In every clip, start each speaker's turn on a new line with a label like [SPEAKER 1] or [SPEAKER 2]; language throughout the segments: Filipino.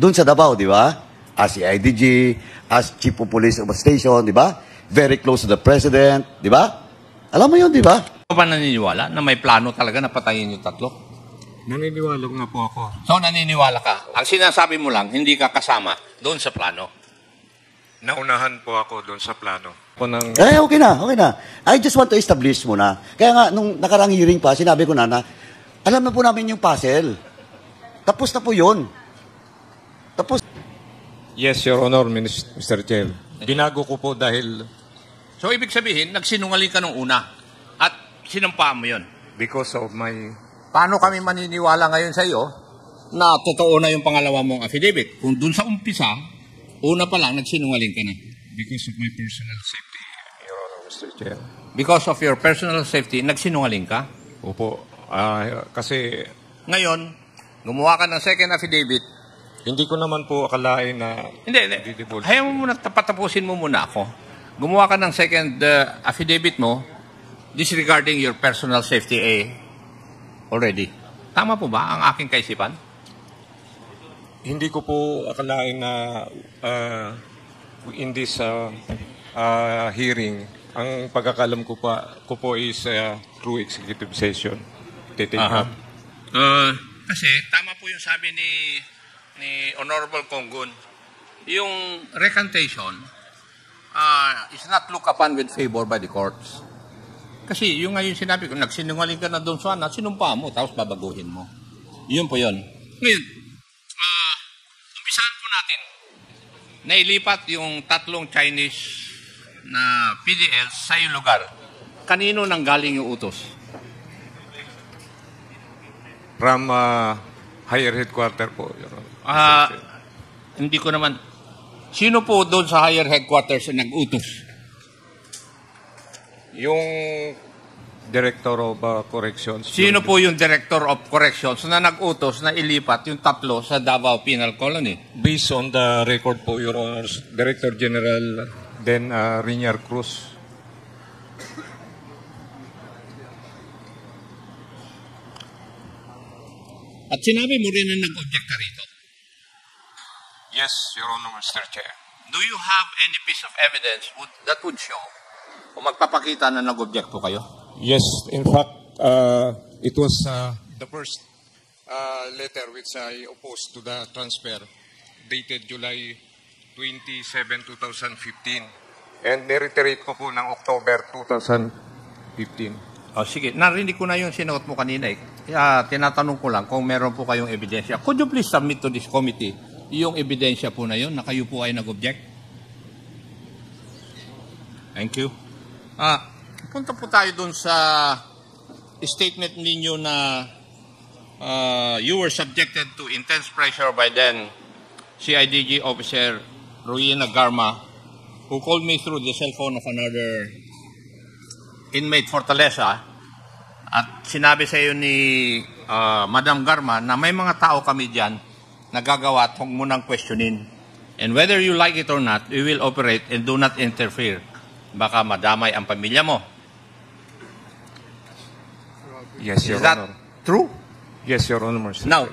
[SPEAKER 1] doon sa Davao, di ba? As CIDG, as Chief of Police of a Station, di ba? Very close to the President, di ba? Alam mo yun, di ba?
[SPEAKER 2] Ano ba naniniwala na may plano talaga na patayin yung tatlo?
[SPEAKER 3] Naniniwala nga po ako.
[SPEAKER 2] So naniniwala ka. Ang sinasabi mo lang, hindi ka kasama doon sa plano.
[SPEAKER 3] Naunahan po ako doon sa plano.
[SPEAKER 1] Okay na, okay na. I just want to establish muna. Kaya nga, nung nakarang hearing pa, sinabi ko na alam na po namin yung puzzle. Tapos na po yun. Tapos.
[SPEAKER 3] Yes, Your Honor, Mr. Chair. Binago ko po dahil...
[SPEAKER 2] So ibig sabihin, nagsinungaling ka nung una at sinumpa mo yun.
[SPEAKER 3] Because of my...
[SPEAKER 2] Paano kami maniniwala ngayon sa iyo na totoo na yung pangalawa mong affidavit? Kung dun sa umpisa, una pa lang, nagsinungaling ka na.
[SPEAKER 3] Because of my personal safety, Your Honor, Mr. Chair.
[SPEAKER 2] Because of your personal safety, nagsinungaling ka?
[SPEAKER 3] Opo. Kasi...
[SPEAKER 2] Ngayon, gumawa ka ng second affidavit.
[SPEAKER 3] Hindi ko naman po akalain na...
[SPEAKER 2] Hindi. Hayaan mo muna, patapusin mo muna ako. Gumawa ka ng second affidavit mo disregarding your personal safety already. Tama po ba ang aking kaisipan?
[SPEAKER 3] Hindi ko po akalain na in this hearing, ang pagkakalam ko po is through executive session.
[SPEAKER 2] Kasi tama po yung sabi ni Honorable Conggun, yung recantation is not looked upon with favor by the courts. Kasi yung ngayon sinabi ko, nagsinungaling ka na doon sana, sinumpa mo, tapos babaguhin mo. Yun po yun. Ngayon, umpisahan po natin. Nailipat yung tatlong Chinese na PDL sa iyong lugar. Kanino nang galing yung utos?
[SPEAKER 3] From higher headquarter po, Your Honor.
[SPEAKER 2] Hindi ko naman. Sino po doon sa higher headquarters na nag-utos?
[SPEAKER 3] Yung Director of Corrections.
[SPEAKER 2] Sino po yung Director of Corrections na nag-utos na ilipat yung tatlo sa Davao Penal Colony?
[SPEAKER 3] Based on the record po, Your Honor, Director General, then Rinier Cruz.
[SPEAKER 2] At sinabi mo rin na nag-object ka rito.
[SPEAKER 3] Yes, Your Honor, Mr. Chair.
[SPEAKER 2] Do you have any piece of evidence that would show o magpapakita na nag-object po kayo?
[SPEAKER 3] Yes, in fact, it was the first letter which I opposed to the transfer dated July 27, 2015. And nireiterate ko po ng October 2015.
[SPEAKER 2] Sige, narinig ko na yung sinuot mo kanina. Tinatanong ko lang kung meron po kayong ebidensya. Could you please submit to this committee yung ebidensya po na yun na kayo po ay nag-object? Thank you. Punta po tayo dun sa statement ninyo na you were subjected to intense pressure by then CIDG officer Rowena Garma, who called me through the cell phone of another inmate Fortaleza, at sinabi sa iyo ni Madam Garma na may mga tao kami dyan na gagawa at huwag mo nang questionin. And whether you like it or not, we will operate and do not interfere. Baka madamay ang pamilya mo.
[SPEAKER 3] Yes, Your
[SPEAKER 2] Is that
[SPEAKER 3] Honor.
[SPEAKER 2] true?
[SPEAKER 3] Yes, Your Honor.
[SPEAKER 2] Now,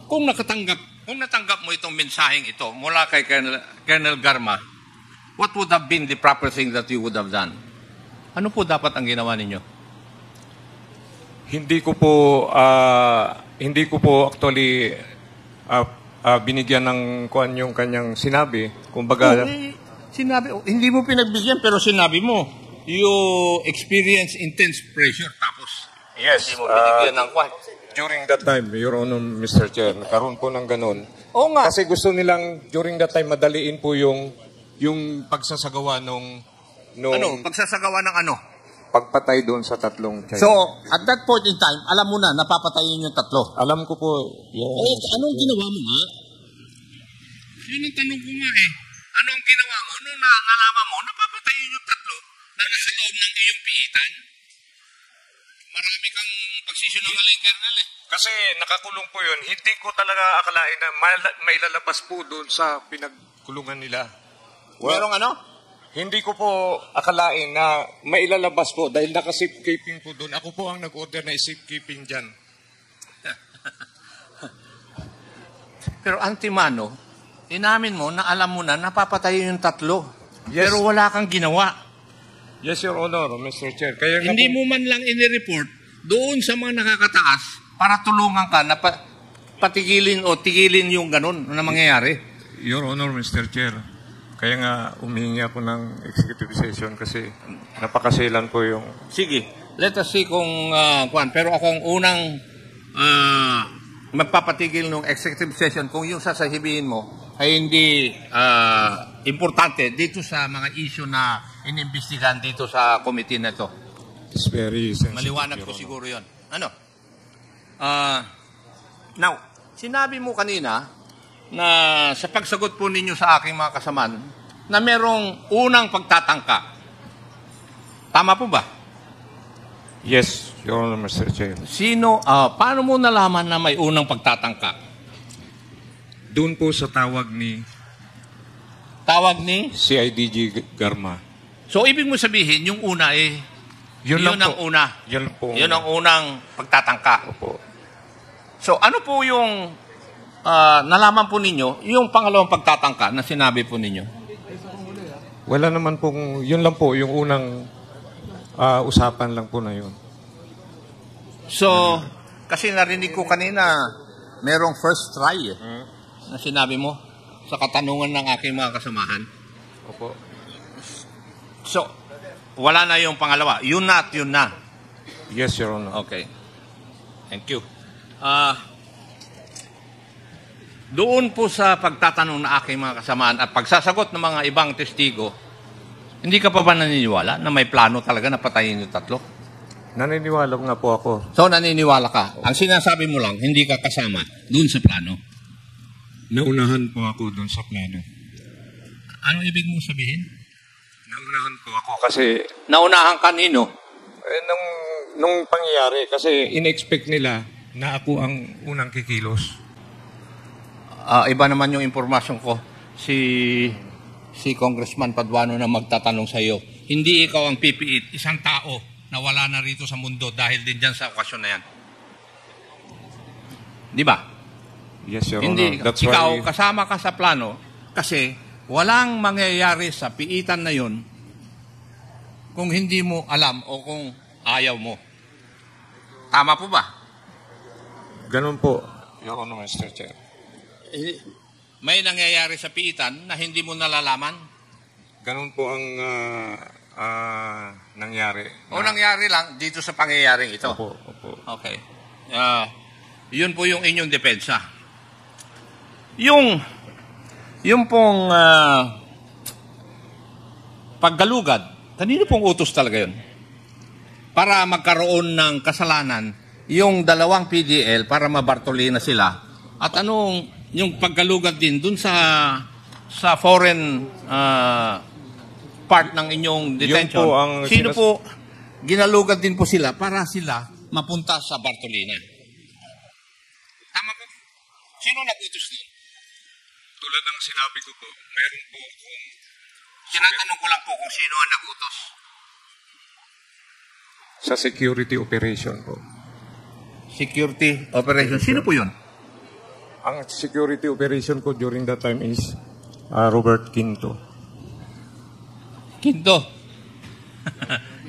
[SPEAKER 2] kung natanggap mo itong mensaheng ito mula kay Colonel Garma, what would have been the proper thing that you would have done? Ano po dapat ang ginawa ninyo?
[SPEAKER 3] Hindi ko po actually binigyan ng kuan yung kanyang sinabi. Kumbaga,
[SPEAKER 2] hindi mo pinagbigyan pero sinabi mo, you experience intense pressure tapos
[SPEAKER 3] yes,
[SPEAKER 2] hindi mo binigyan ng kuan.
[SPEAKER 3] during that time, Your Honor, Mr. Chair, nagkaroon po ng ganun.
[SPEAKER 2] Oo nga.
[SPEAKER 3] Kasi gusto nilang during that time madaliin po yung pagsasagawa nung
[SPEAKER 2] Pagsasagawa ng ano?
[SPEAKER 3] pagpatay doon sa tatlong Chinese.
[SPEAKER 2] So, at that point in time, alam mo na napapatayin yung tatlo.
[SPEAKER 3] Alam ko po,
[SPEAKER 2] Anong ginawa mo nga? Yun ang tanong ko nga eh. Anong ginawa mo nung nalaman mo napapatayin yung tatlo na nasa loob ng iyong piitan? Marami kang pagsisinungaling, Colonel eh.
[SPEAKER 3] Kasi nakakulong po yun, hindi ko talaga akalain na mailalabas po doon sa pinagkulungan nila.
[SPEAKER 2] Merong ano?
[SPEAKER 3] Hindi ko po akalain na mailalabas po dahil naka-safekeeping po doon. Ako po ang nag-order na safekeeping dyan.
[SPEAKER 2] Pero antimano, inamin mo na alam mo na napapatayin yung tatlo.
[SPEAKER 3] Yes.
[SPEAKER 2] Pero wala kang ginawa.
[SPEAKER 3] Yes, Your Honor, Mr. Chair. Kaya nga
[SPEAKER 2] Hindi
[SPEAKER 3] po-
[SPEAKER 2] mo man lang inireport doon sa mga nakakataas para tulungan ka na patigilin o tigilin yung ganun na mangyayari.
[SPEAKER 3] Your Honor, Mr. Chair, kaya nga umihingi ako ng executive session kasi napakaselan po yung...
[SPEAKER 2] Sige, let us see kung kuwan. Pero akong unang magpapatigil ng executive session kung yung sasahibihin mo ay hindi importante dito sa mga issue na inimbestigahan dito sa committee na ito.
[SPEAKER 3] It's very sensitive,
[SPEAKER 2] Maliwanag
[SPEAKER 3] Your
[SPEAKER 2] ko
[SPEAKER 3] Honor.
[SPEAKER 2] siguro yun. Ano? Now, sinabi mo kanina na sa pagsagot po ninyo sa aking mga kasamaan na merong unang pagtatangka. Tama po ba?
[SPEAKER 3] Yes, Your Honor, Mr. Chair.
[SPEAKER 2] Paano mo nalaman na may unang pagtatangka?
[SPEAKER 3] Doon po sa tawag ni
[SPEAKER 2] Tawag ni?
[SPEAKER 3] CIDG Garma.
[SPEAKER 2] So, ibig mo sabihin, yung una yun
[SPEAKER 3] lang
[SPEAKER 2] ang
[SPEAKER 3] po.
[SPEAKER 2] una.
[SPEAKER 3] Yun po.
[SPEAKER 2] Yun ang unang pagtatangka.
[SPEAKER 3] Opo.
[SPEAKER 2] So, ano po yung nalaman po ninyo, yung pangalawang pagtatangka na sinabi po ninyo?
[SPEAKER 3] Wala naman pong, yun lang po, yung unang usapan lang po na yun.
[SPEAKER 2] So, kasi narinig ko kanina, merong first try na sinabi mo sa katanungan ng aking mga kasamahan.
[SPEAKER 3] Opo.
[SPEAKER 2] So, wala na yung pangalawa. Yun na at yun na.
[SPEAKER 3] Yes, Your Honor.
[SPEAKER 2] Okay. Thank you. Doon po sa pagtatanong ng aking mga kasamaan at pagsasagot ng mga ibang testigo, hindi ka pa ba naniniwala na may plano talaga na patayin yung tatlo?
[SPEAKER 3] Naniniwala nga po ako.
[SPEAKER 2] So, naniniwala ka. Ang sinasabi mo lang, hindi ka kasama doon sa plano.
[SPEAKER 3] Naunahan po ako doon sa plano.
[SPEAKER 2] Ano ibig mo sabihin?
[SPEAKER 3] Naunahan po ako kasi
[SPEAKER 2] Naunahan kanino?
[SPEAKER 3] nung pangyayari kasi in-expect nila na ako ang unang kikilos.
[SPEAKER 2] Iba naman yung impormasyon ko. Si Congressman Paduano na magtatanong sa iyo. Hindi ikaw ang pipiit, isang tao na wala na rito sa mundo dahil din dyan sa okasyon na yan. Di ba?
[SPEAKER 3] Yes, Your
[SPEAKER 2] Hindi,
[SPEAKER 3] Honor. That's
[SPEAKER 2] ikaw
[SPEAKER 3] why
[SPEAKER 2] kasama ka sa plano kasi walang mangyayari sa piitan na yun kung hindi mo alam o kung ayaw mo. Tama po ba?
[SPEAKER 3] ganun po, Your Honor, Mr. Chair.
[SPEAKER 2] May nangyayari sa piitan na hindi mo nalalaman?
[SPEAKER 3] Ganun po ang nangyari.
[SPEAKER 2] O nangyari lang dito sa pangyayaring ito?
[SPEAKER 3] Opo, opo.
[SPEAKER 2] Okay. Yun po yung inyong depensa. Yung pong paggalugad, kanino pong utos talaga yun? Para magkaroon ng kasalanan, yung dalawang PDL para mabartolina sila. At anong yung paggalugad din dun sa foreign part ng inyong detention?
[SPEAKER 3] Yun po ang
[SPEAKER 2] Sino po ginalugad din po sila para sila mapunta sa Bartolina? Tama po. Sino nag-utos din?
[SPEAKER 3] Tulad ng sinabi ko po, meron po kung
[SPEAKER 2] Tinatanong ko lang po kung sino ang nag-utos.
[SPEAKER 3] sa security operation po.
[SPEAKER 2] Security operation. Sino po yun?
[SPEAKER 3] Ang security operation ko during that time is Robert Quinto.
[SPEAKER 2] Quinto.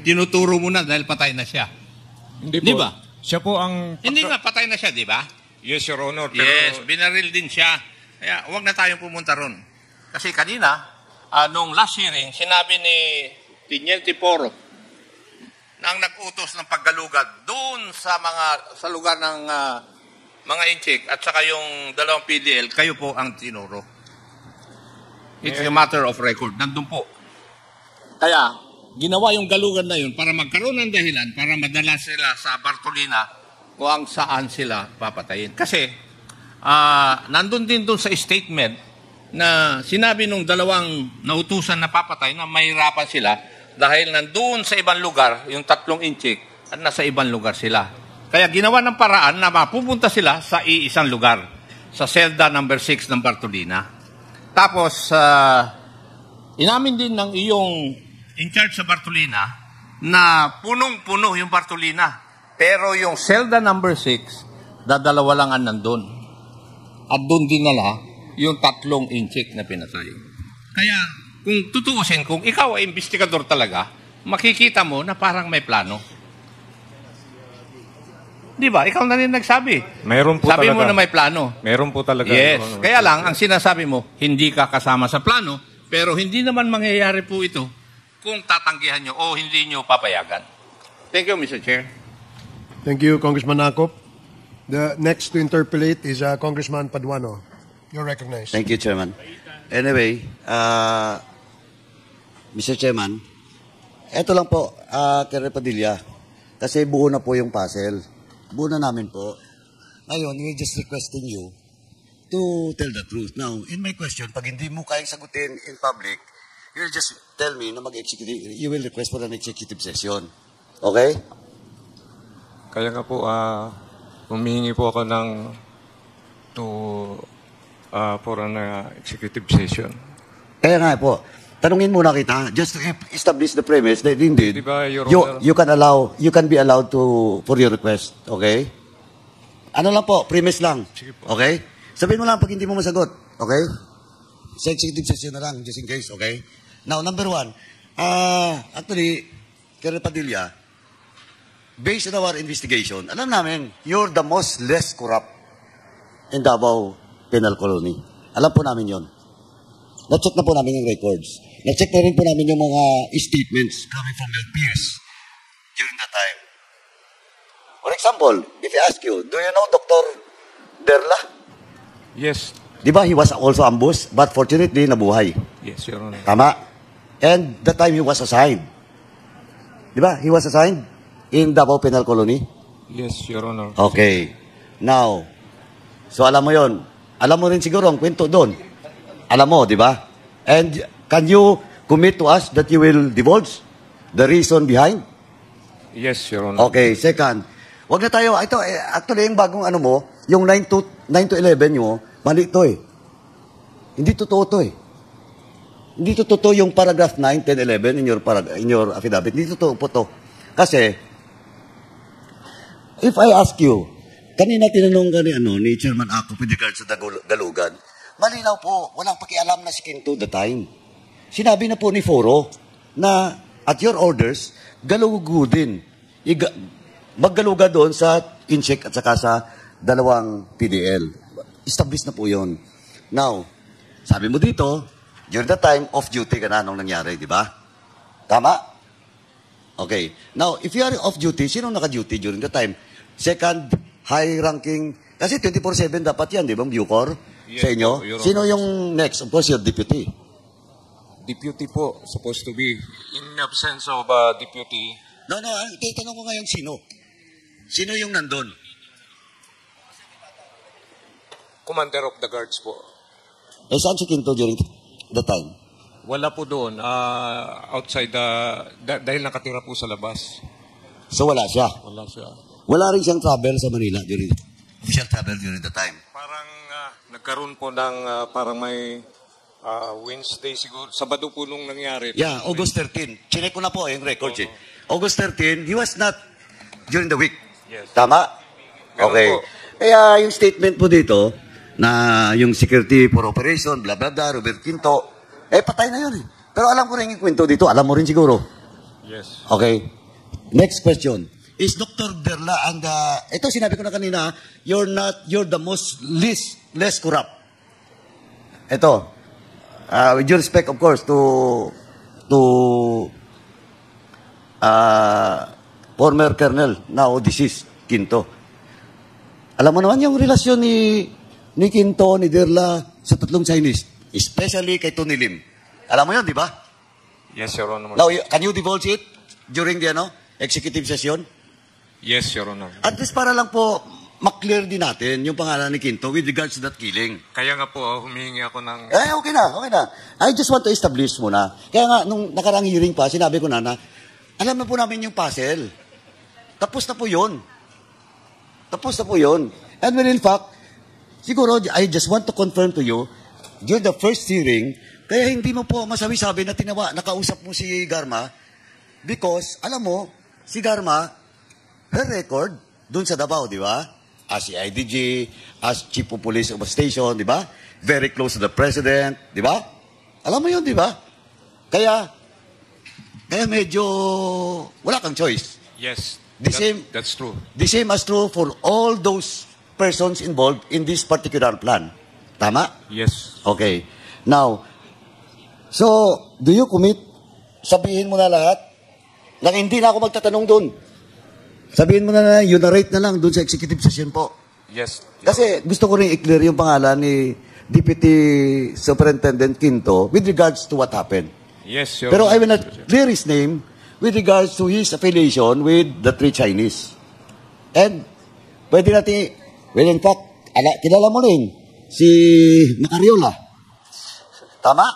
[SPEAKER 2] Tinuturo mo na dahil patay na siya.
[SPEAKER 3] Hindi
[SPEAKER 2] Di
[SPEAKER 3] po.
[SPEAKER 2] ba?
[SPEAKER 3] Siya po ang...
[SPEAKER 2] Hindi nga, patay na siya, di ba?
[SPEAKER 3] Yes, Your Honor. Pero
[SPEAKER 2] Yes, binaril din siya. Kaya huwag na tayong pumunta ron. Kasi kanina, nung last hearing, sinabi ni Tiniente Poro na ang nag-utos ng paggalugad doon sa lugar ng mga inchik at saka yung dalawang PDL, kayo po ang tinuro. It's a matter of record. Nandun po. Kaya, ginawa yung galugan na yun para magkaroon ng dahilan para madala sila sa Bartolina kung saan sila papatayin. Kasi, nandun din doon sa statement na sinabi nung dalawang nautusan na papatay na mahirapan sila dahil nandun sa ibang lugar, yung 3 inchik, at nasa ibang lugar sila. Kaya ginawa ng paraan na mapupunta sila sa iisang lugar, sa selda number 6 ng Bartolina. Tapos, inamin din ng iyong in charge sa Bartolina na punong-puno yung Bartolina. Pero yung selda number 6, dadalawa lang ang nandun. at doon dinala yung 3 inchik na pinatay. Kaya, kung tutuusin, kung ikaw ay investigador talaga, makikita mo na parang may plano. Di ba? Ikaw na rin nagsabi.
[SPEAKER 3] Meron po
[SPEAKER 2] Sabi
[SPEAKER 3] talaga.
[SPEAKER 2] mo na may plano.
[SPEAKER 3] Meron po talaga.
[SPEAKER 2] Yes. Kaya lang, ang sinasabi mo, hindi ka kasama sa plano, pero hindi naman mangyayari po ito kung tatanggihan nyo o hindi nyo papayagan. Thank you, Mr. Chair.
[SPEAKER 4] Thank you, Congressman Akop. The next to interpolate is Congressman Paduano. You're recognized.
[SPEAKER 1] Thank you, Chairman. Anyway, Mr. Chairman, eto lang po, kay Padilla, kasi buo na po yung puzzle. Buo na namin po. Ngayon, we're just requesting you to tell the truth. Now, in my question, pag hindi mo kayang sagutin in public, you'll just tell me na mag-executive, you will request for an executive session. Okay?
[SPEAKER 3] Kaya nga po, humihingi po ako ng for an executive session.
[SPEAKER 1] Kaya nga po, tanungin muna kita, just to establish the premise that indeed,
[SPEAKER 3] Di ba, Your
[SPEAKER 1] you,
[SPEAKER 3] Honor?
[SPEAKER 1] you can be allowed for your request. Okay? Ano lang po, premise lang.
[SPEAKER 3] Sige po.
[SPEAKER 1] Okay? Sabihin mo lang pag hindi mo masagot. Okay? Sa executive session na lang, just in case. Okay? Now, number 1, actually, Colonel Padilla, based on our investigation, alam namin, you're the most less corrupt in Davao Penal Colony. Alam po namin yon. Na-check na po namin yung records. Na-check na rin po namin yung mga statements coming from your peers during that time. For example, if I ask you, do you know Dr. Derla?
[SPEAKER 3] Yes.
[SPEAKER 1] Di ba he was also ambushed, but fortunately, nabuhay.
[SPEAKER 3] Yes, Your Honor.
[SPEAKER 1] Tama. And the time he was assigned. Di ba? He was assigned in Davao Penal Colony.
[SPEAKER 3] Yes, Your Honor.
[SPEAKER 1] Okay. Now, so alam mo yon. Alam mo rin siguro ang kwento doon. Alam mo, di ba? And can you commit to us that you will divulge the reason behind?
[SPEAKER 3] Yes, Your Honor.
[SPEAKER 1] Okay, second. Wag na tayo, ito, actually, yung bagong ano mo, yung 9 to 11 mo, mali ito eh. Hindi totoo to eh. Hindi totoo yung paragraph 9, 10, 11 in your affidavit. Hindi totoo po to. Kasi, if I ask you, kanina tinanong ka ni Chairman Ako with regards sa Galugan, malinaw po, walang pakialam na si Quinto the time. Sinabi na po ni Foro na at your orders, galugudin. Maggaluga doon sa incheck at saka sa 2 PDL. Established na po yun. Now, sabi mo dito, during the time of duty ka na nung nangyari, di ba? Tama? Okay. Now, if you are off duty, sino naka-duty during the time? Second, high-ranking, kasi 24/7 dapat yan, di ba, Bucor?
[SPEAKER 3] Yes,
[SPEAKER 1] sa inyo?
[SPEAKER 3] Your Honor.
[SPEAKER 1] Sino yung next? Of course, your deputy.
[SPEAKER 3] Deputy po, supposed to be. In absence of deputy,
[SPEAKER 1] No, tanong ko ngayon, sino? Sino yung nandun?
[SPEAKER 3] Commander of the Guards po.
[SPEAKER 1] Saan si Quinto during the time?
[SPEAKER 3] Wala po doon. Outside, dahil nakatira po sa labas.
[SPEAKER 1] So, wala siya.
[SPEAKER 3] Wala siya.
[SPEAKER 1] Wala rin siyang travel sa Manila official travel during the time.
[SPEAKER 3] Parang nagkaroon po ng parang may Wednesday siguro. Sabado po nung nangyari.
[SPEAKER 1] Yeah, August 13. Chinek ko na po yung records eh. August 13, he was not during the week.
[SPEAKER 3] Yes.
[SPEAKER 1] Tama?
[SPEAKER 3] Ganun
[SPEAKER 1] Okay.
[SPEAKER 3] po.
[SPEAKER 1] Kaya yung statement po dito, na yung security for operation, blah, blah, blah, Robert Quinto, patay na yun eh. Pero alam ko rin yung kwento dito, alam mo rin siguro.
[SPEAKER 3] Yes.
[SPEAKER 1] Okay. Next question. Is Dr. Derla ang ito sinabi ko na kanina, you're the most less corrupt. Ito, with due respect of course to former colonel, now deceased, Quinto. Alam mo naman yung relasyon ni Quinto, ni Derla sa 3 Chinese, especially kay Tony Lim. Alam mo yun, di ba?
[SPEAKER 3] Yes, Your Honor.
[SPEAKER 1] Now, can you divulge it during the executive session?
[SPEAKER 3] Yes, Your Honor.
[SPEAKER 1] At least para lang po maklear din natin yung pangalan ni Quinto with regards to that killing.
[SPEAKER 3] Kaya nga po, humihingi ako ng...
[SPEAKER 1] Okay na. I just want to establish muna. Kaya nga, nung nakarang hearing pa, sinabi ko na alam na po namin yung puzzle. Tapos na po yun. And when in fact, siguro, I just want to confirm to you, during the first hearing, kaya hindi mo po masabi-sabi na nakausap mo si Garma, because, alam mo, si Garma, her record, dun sa Davao, di ba? as CIDG, as Chief of Police of a station, di ba? Very close to the President, di ba? Alam mo yun, di ba? Kaya medyo wala kang choice.
[SPEAKER 3] Yes, that's true.
[SPEAKER 1] The same as true for all those persons involved in this particular plan. Tama?
[SPEAKER 3] Yes.
[SPEAKER 1] Okay. Now, so, do you commit? Sabihin mo na lahat? Nang hindi na ako magtatanong doon. Sabihin mo na you narrate na lang doon sa executive session po.
[SPEAKER 3] Yes.
[SPEAKER 1] Kasi gusto ko rin i-clear yung pangalan ni Deputy Superintendent Quinto with regards to what happened.
[SPEAKER 3] Yes, Your
[SPEAKER 1] Pero I
[SPEAKER 3] Honor.
[SPEAKER 1] will not clear his name with regards to his affiliation with the three Chinese. And, pwede natin, well, in fact, kilala mo rin, si Macariola. Tama?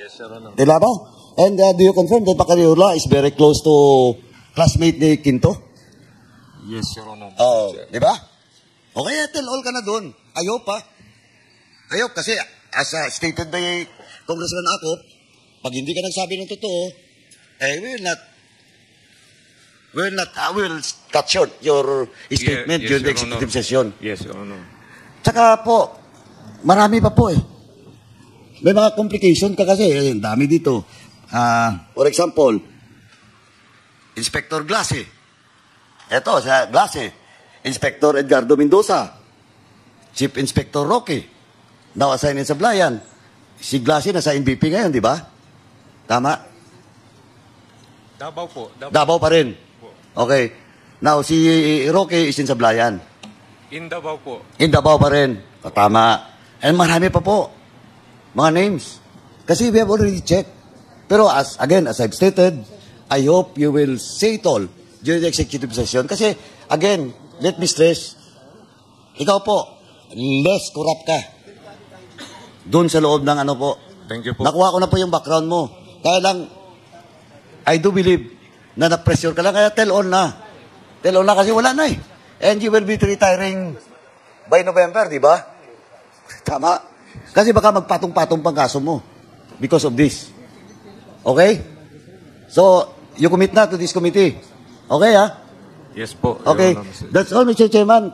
[SPEAKER 3] Yes, Your Honor.
[SPEAKER 1] Diba ba? And do you confirm that Macariola is very close to classmate ni Quinto?
[SPEAKER 3] Yes, Your Honor.
[SPEAKER 1] Oh, di ba? Okay, tell all ka na doon. Ayop pa. Ayop kasi, as stated by Congressman Acop, pag hindi ka nagsabi ng totoo, we will cut short your statement
[SPEAKER 3] yes,
[SPEAKER 1] during the
[SPEAKER 3] Your Honor.
[SPEAKER 1] executive session.
[SPEAKER 3] Yes, Your Honor.
[SPEAKER 1] Tsaka po, marami pa po eh. May mga complication ka kasi, ang dami dito. For example, Inspector Glase. Eto, sa Glase. Inspector Edgardo Mendoza. Chief Inspector Roque. Now assigned in Sablayan. Si Glase nasa NBP ngayon, di ba? Tama?
[SPEAKER 3] Davao po.
[SPEAKER 1] Davao pa rin. Okay. Now, si Roque is in Sablayan.
[SPEAKER 3] In Davao po.
[SPEAKER 1] In Davao pa rin. O, tama. And marami pa po. Mga names. Kasi we have already checked. Pero as I've stated, I hope you will say it all during the executive session. Kasi, again, let me stress, ikaw po, less corrupt ka. Doon sa loob ng ano po.
[SPEAKER 3] Thank you po.
[SPEAKER 1] Nakuha ko na po yung background mo. Kaya lang, I do believe na na-pressure ka lang. Kaya tell all na. Tell all na kasi wala na eh. And you will be retiring by November, di ba? Tama. Kasi baka magpatong-patong pang kaso mo because of this. Okay? So, you commit na to this committee. Okay, ha?
[SPEAKER 3] Yes po. Your
[SPEAKER 1] Okay.
[SPEAKER 3] Honor.
[SPEAKER 1] That's all, Mr. Chairman.